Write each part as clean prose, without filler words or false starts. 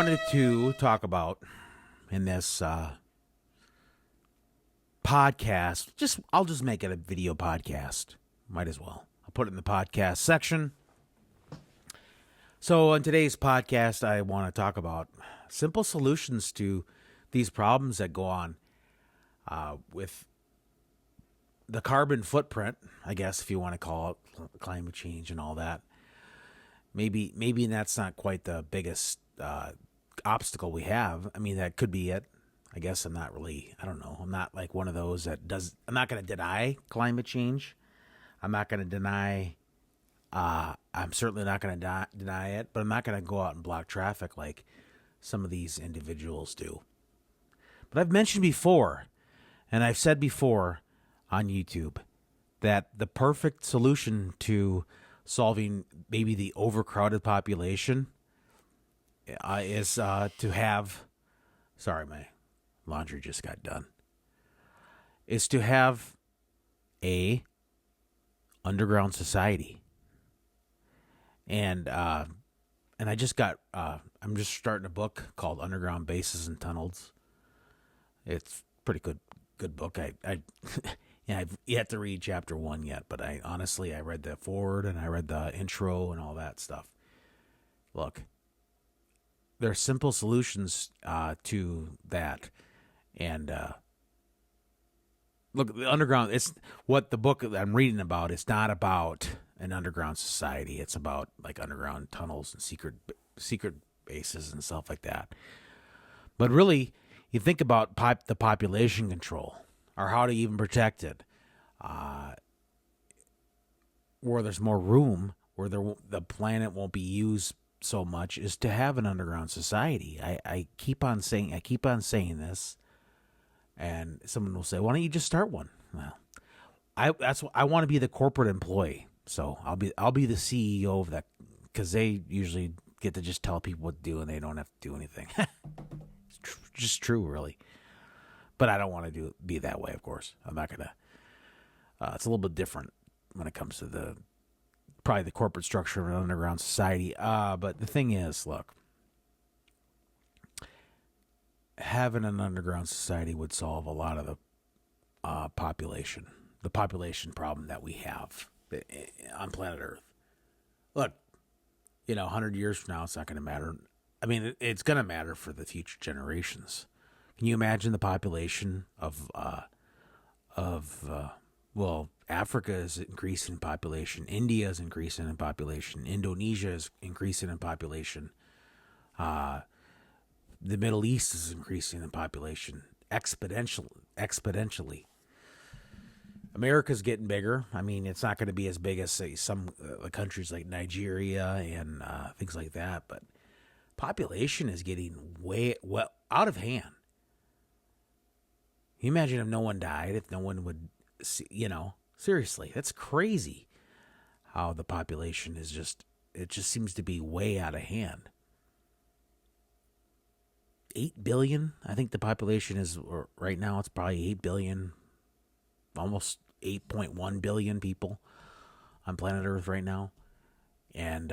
wanted to talk about in this podcast, I'll just make it a video podcast. Might as well. I'll put it in the podcast section. So in today's podcast, I want to talk about simple solutions to these problems that go on with the carbon footprint, I guess, if you want to call it climate change and all that. Maybe that's not quite the biggest obstacle we have. I mean, that could be it. I guess I don't know. I'm not like one of those I'm not going to deny climate change. I'm not going to deny, I'm certainly not going to deny it, but I'm not going to go out and block traffic like some of these individuals do. But I've mentioned before, and I've said before on YouTube, that the perfect solution to solving maybe the overcrowded population is to have, sorry, my laundry just got done, is to have a underground society. And I just got, I'm just starting a book called Underground Bases and Tunnels. It's a pretty good book. I've yet to read chapter 1 yet, but I read the foreword and I read the intro and all that stuff. Look, there are simple solutions to that. And look, the underground, it's what the book that I'm reading about. It's not about an underground society. It's about like underground tunnels and secret bases and stuff like that. But really, you think about the population control, or how to even protect it, where there's more room, where the planet won't be used so much, is to have an underground society. I keep on saying this, and someone will say, "Why don't you just start one?" Well, I want to be the corporate employee, so I'll be the CEO of that, because they usually get to just tell people what to do and they don't have to do anything. It's just true, really. But I don't want to be that way, of course. I'm not going to. It's a little bit different when it comes to probably the corporate structure of an underground society. But the thing is, look, having an underground society would solve a lot of the population problem that we have on planet Earth. Look, 100 years from now, it's not going to matter. I mean, it's going to matter for the future generations. Can you imagine the population of Africa is increasing in population. India is increasing in population. Indonesia is increasing in population. The Middle East is increasing in population exponentially. America's getting bigger. I mean, it's not going to be as big as, say, some countries like Nigeria and things like that, but population is getting out of hand. Can you imagine if no one died, if no one would, seriously, that's crazy how the population is it just seems to be way out of hand. 8 billion, I think the population is, right now it's probably 8 billion, almost 8.1 billion people on planet Earth right now. And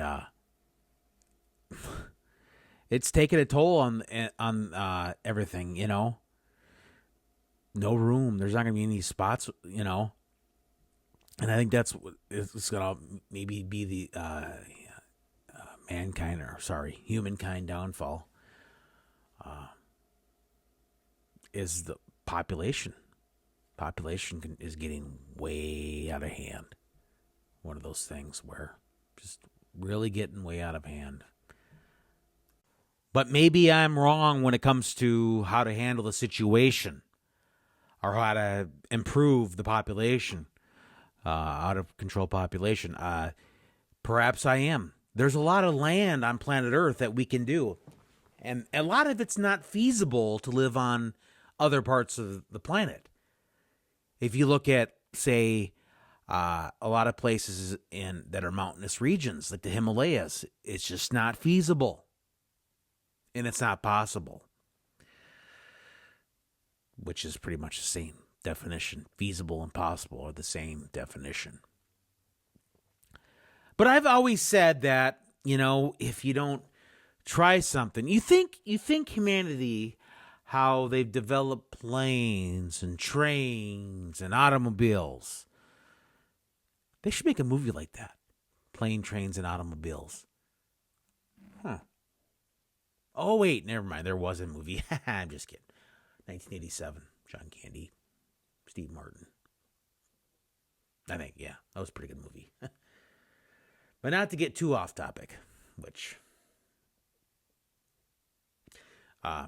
it's taken a toll on everything, No room. There's not going to be any spots, And I think that's what it's going to maybe be the humankind downfall. Is the population. Population is getting way out of hand. One of those things where just really getting way out of hand. But maybe I'm wrong when it comes to how to handle the situation, or how to improve the population, out of control population. Perhaps I am. There's a lot of land on planet Earth that we can do. And a lot of it's not feasible to live on other parts of the planet. If you look at, say, a lot of places that are mountainous regions, like the Himalayas, it's just not feasible. And it's not possible. Which is pretty much the same definition. Feasible and possible are the same definition. But I've always said that, if you don't try something. You think humanity, how they've developed planes and trains and automobiles. They should make a movie like that. Plane, trains, and automobiles. Huh. Oh, wait, never mind. There was a movie. I'm just kidding. 1987. John Candy. Steve Martin. I think, yeah. That was a pretty good movie. But not to get too off topic, which...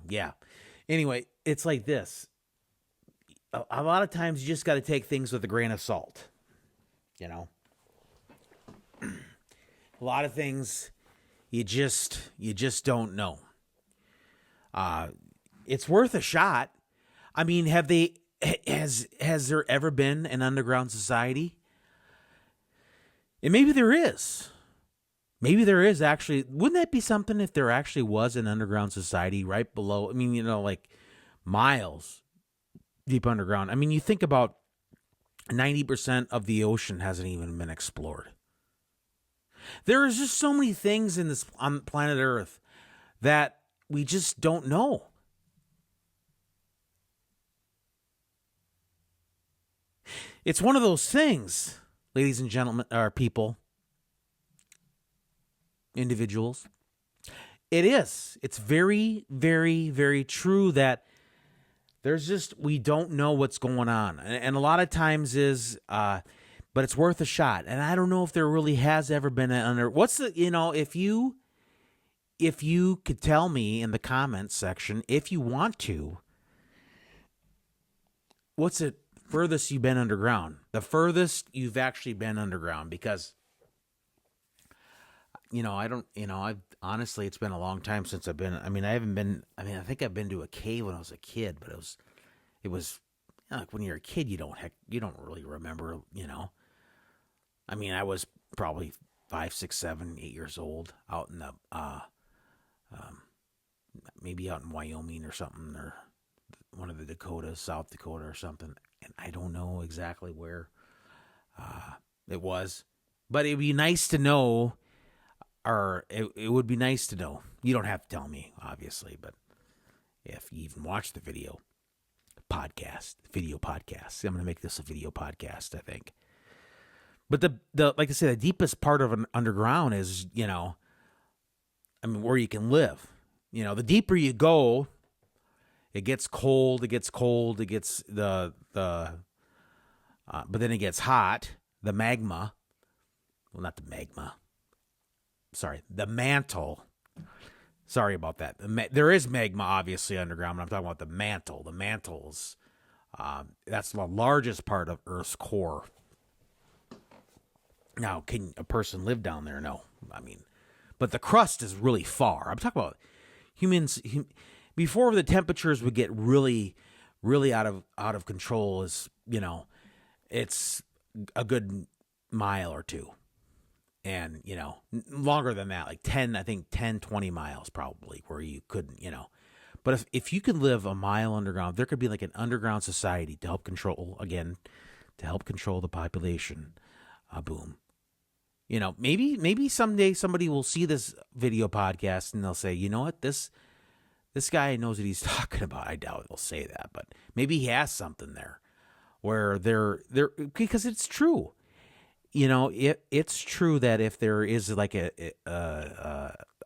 yeah. Anyway, it's like this. A lot of times you just got to take things with a grain of salt. You know? A lot of things you just don't know. It's worth a shot. I mean, has there ever been an underground society? And maybe there is. Maybe there is actually. Wouldn't that be something if there actually was an underground society right below? I mean, like miles deep underground. I mean, you think about 90% of the ocean hasn't even been explored. There is just so many things on planet Earth that we just don't know. It's one of those things, ladies and gentlemen, or people, individuals. It is. It's very, very, very true that we don't know what's going on. And a lot of times but it's worth a shot. And I don't know if there really has ever been if you could tell me in the comments section, if you want to, what's the furthest you've been underground? The furthest you've actually been underground, because honestly, it's been a long time since I've been. I think I've been to a cave when I was a kid, but it was like when you're a kid, you don't really remember, I mean, I was probably 5, 6, 7, 8 years old out in the, maybe out in Wyoming or something, or one of the Dakotas, South Dakota or something. And I don't know exactly where it was, but it'd be nice to know, or it would be nice to know. You don't have to tell me, obviously, but if you even watch the video podcast, I'm going to make this a video podcast, I think. But the like I said, the deepest part of an underground is, where you can live. The deeper you go, it gets cold. It gets but then it gets hot. The magma. Well, not the magma. Sorry, the mantle. Sorry about that. There is magma, obviously, underground, but I'm talking about the mantle. The mantles. That's the largest part of Earth's core. Now, can a person live down there? No. But the crust is really far. I'm talking about humans. Before the temperatures would get really, really out of control, it's a good mile or two. And, longer than that, like 10, 20 miles probably, where you couldn't, But if you could live a mile underground, there could be like an underground society to help control the population. Boom. Maybe someday somebody will see this video podcast and they'll say, you know what, this guy knows what he's talking about. I doubt they'll say that, but maybe he has something there where they're because it's true. It's true that if there is like a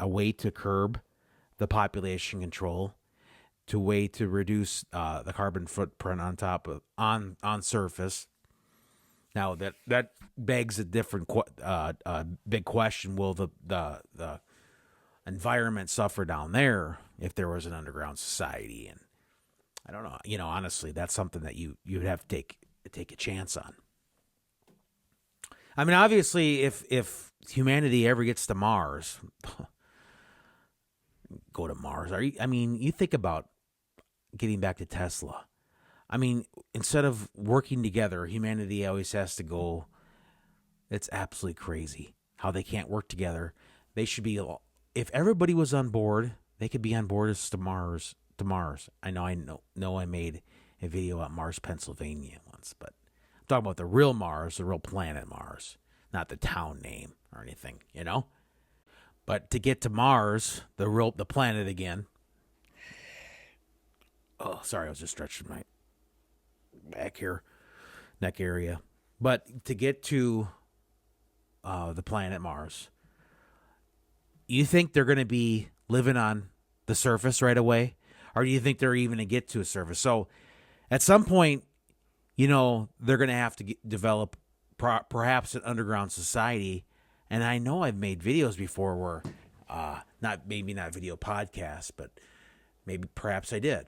way to curb the population control, to way to reduce the carbon footprint on surface. Now that begs a different big question: will the environment suffer down there if there was an underground society? And I don't know. Honestly, that's something that you would have to take a chance on. Obviously, if humanity ever gets to Mars, go to Mars. You think about getting back to Tesla. Instead of working together, humanity always has to go. It's absolutely crazy how they can't work together. They should be. If everybody was on board, they could be on board as to Mars. I know. I made a video about Mars, Pennsylvania once, but I'm talking about the real Mars, the real planet Mars, not the town name or anything. But to get to Mars, the planet again. Oh, sorry, I was just stretching my back here, neck area. But to get to the planet Mars, you think they're going to be living on the surface right away? Or do you think they're even going to get to a surface? So at some point, they're going to have to develop perhaps an underground society. And I know I've made videos before where, not video podcasts, but maybe perhaps I did,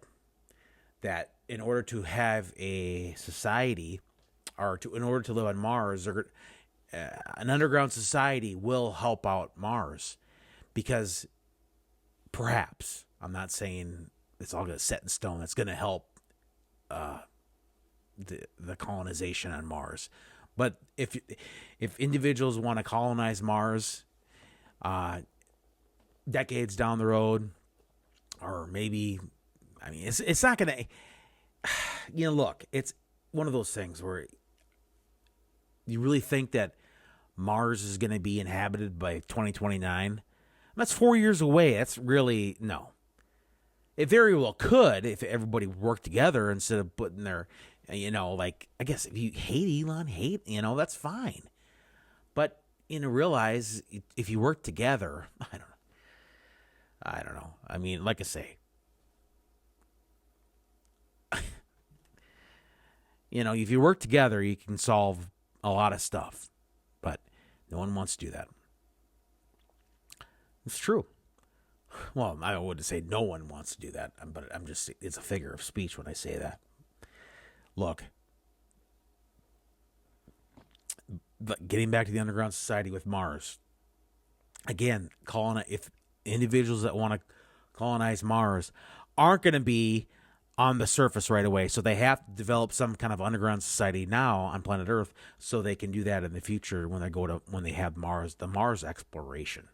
that in order to have a society, or in order to live on Mars, an underground society will help out Mars, because perhaps, I'm not saying it's all going to set in stone, it's going to help the colonization on Mars. But if individuals want to colonize Mars, decades down the road, or maybe, it's not going to, look, it's one of those things where you really think that Mars is going to be inhabited by 2029? That's 4 years away. That's really, no. It very well could if everybody worked together instead of putting their, I guess if you hate Elon, that's fine. But, realize if you work together, I don't know. Like I say, if you work together, you can solve a lot of stuff. But no one wants to do that. It's true. Well, I wouldn't say no one wants to do that, but it's a figure of speech when I say that. Look, but getting back to the underground society with Mars, again, if individuals that want to colonize Mars aren't going to be on the surface right away, so they have to develop some kind of underground society now on planet Earth, so they can do that in the future when they have the Mars exploration.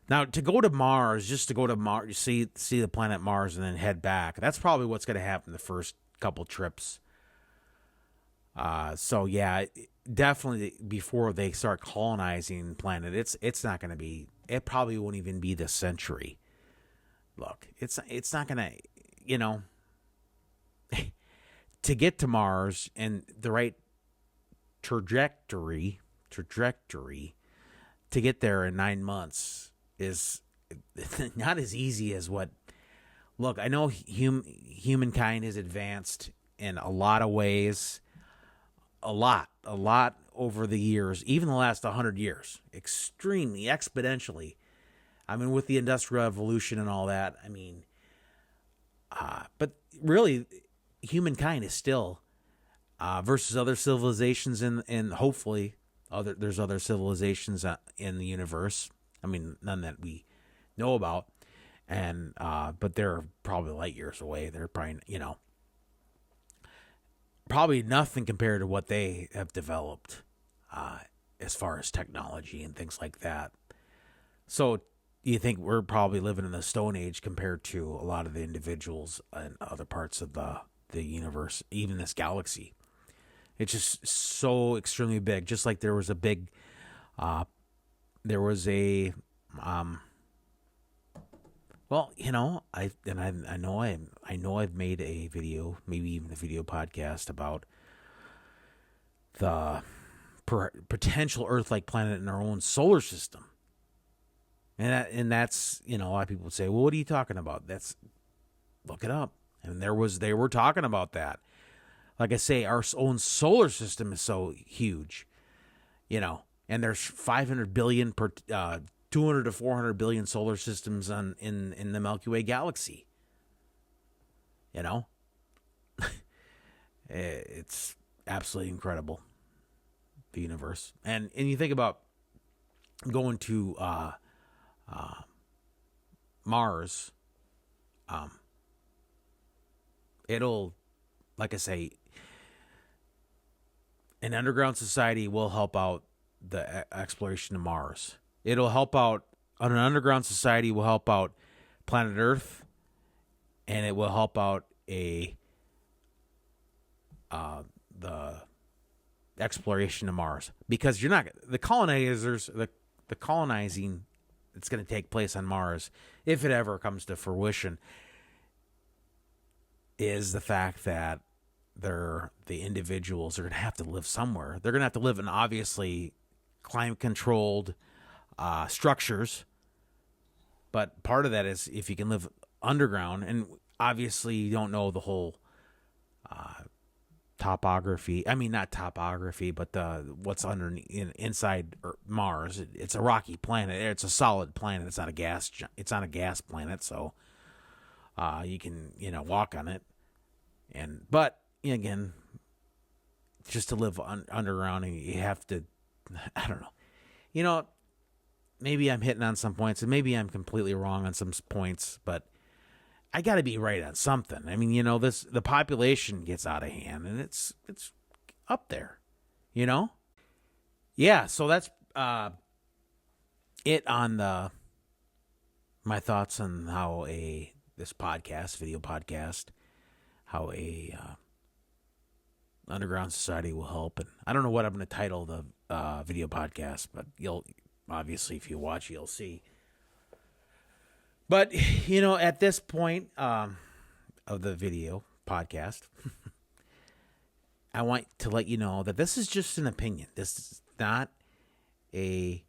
Now, to go to Mars, see the planet Mars and then head back, that's probably what's going to happen the first couple trips. So yeah, definitely before they start colonizing the planet, it's not going to be. It probably won't even be this century. Look, it's not going to, to get to Mars and the right trajectory to get there in 9 months is not as easy as what. Look, I know humankind has advanced in a lot of ways, a lot over the years, even the last 100 years, extremely, exponentially. With the Industrial Revolution and all that, but really, humankind is still, versus other civilizations, and hopefully there's other civilizations in the universe. None that we know about, and but they're probably light years away. They're probably, probably nothing compared to what they have developed, as far as technology and things like that. So you think we're probably living in the Stone Age compared to a lot of the individuals in other parts of the universe, even this galaxy. It's just so extremely big. Just like there was a big, I know I've made a video, maybe even a video podcast about the potential Earth-like planet in our own solar system. And that's, a lot of people would say, well, what are you talking about? Look it up. And they were talking about that. Like I say, our own solar system is so huge, and there's 500 billion 200 to 400 billion solar systems in the Milky Way galaxy. It's absolutely incredible, the universe. And you think about going to Mars, it'll, like I say, an underground society will help out the exploration of Mars. It'll help out, an underground society will help out planet Earth, and it will help out the exploration of Mars, because you're not the colonizers, the colonizing it's going to take place on Mars, if it ever comes to fruition, is the fact that the individuals are going to have to live somewhere. They're going to have to live in obviously climate-controlled structures, but part of that is if you can live underground, and obviously you don't know the whole topography. I mean, not topography, but what's inside Mars. It's a rocky planet. It's a solid planet. It's not a gas. It's not a gas planet, so you can walk on it. But again, just to live underground, you have to. I don't know. Maybe I'm hitting on some points, and maybe I'm completely wrong on some points, but I got to be right on something. I mean, the population gets out of hand, and it's up there, Yeah, so that's it on my thoughts on how this video podcast, how a underground society will help. And I don't know what I'm going to title the video podcast, but you'll obviously, if you watch, you'll see. But, at this point of the video podcast, I want to let you know that this is just an opinion. This is not a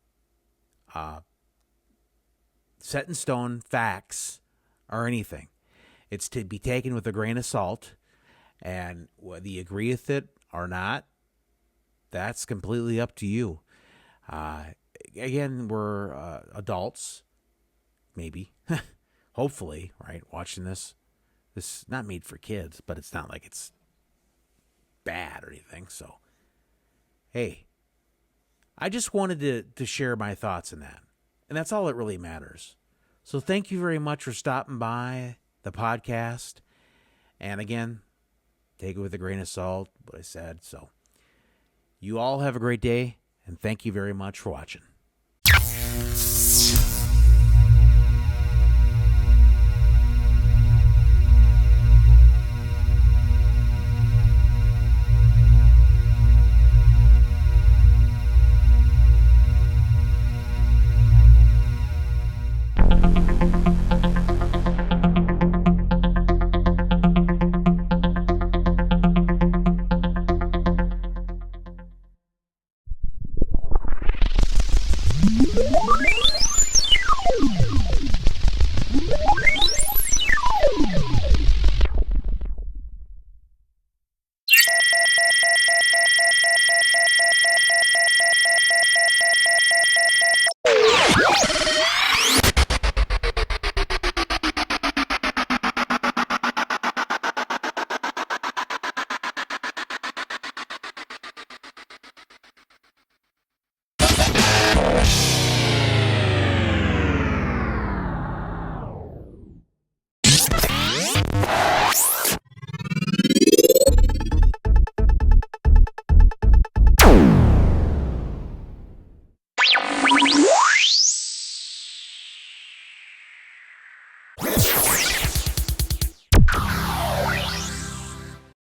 set in stone facts or anything. It's to be taken with a grain of salt, and whether you agree with it or not, that's completely up to you. Again, we're adults. Maybe, hopefully, right? Watching this is not made for kids, but it's not like it's bad or anything. So, hey, I just wanted to share my thoughts in that. And that's all that really matters. So thank you very much for stopping by the podcast. And again, take it with a grain of salt, what I said. So you all have a great day, and thank you very much for watching.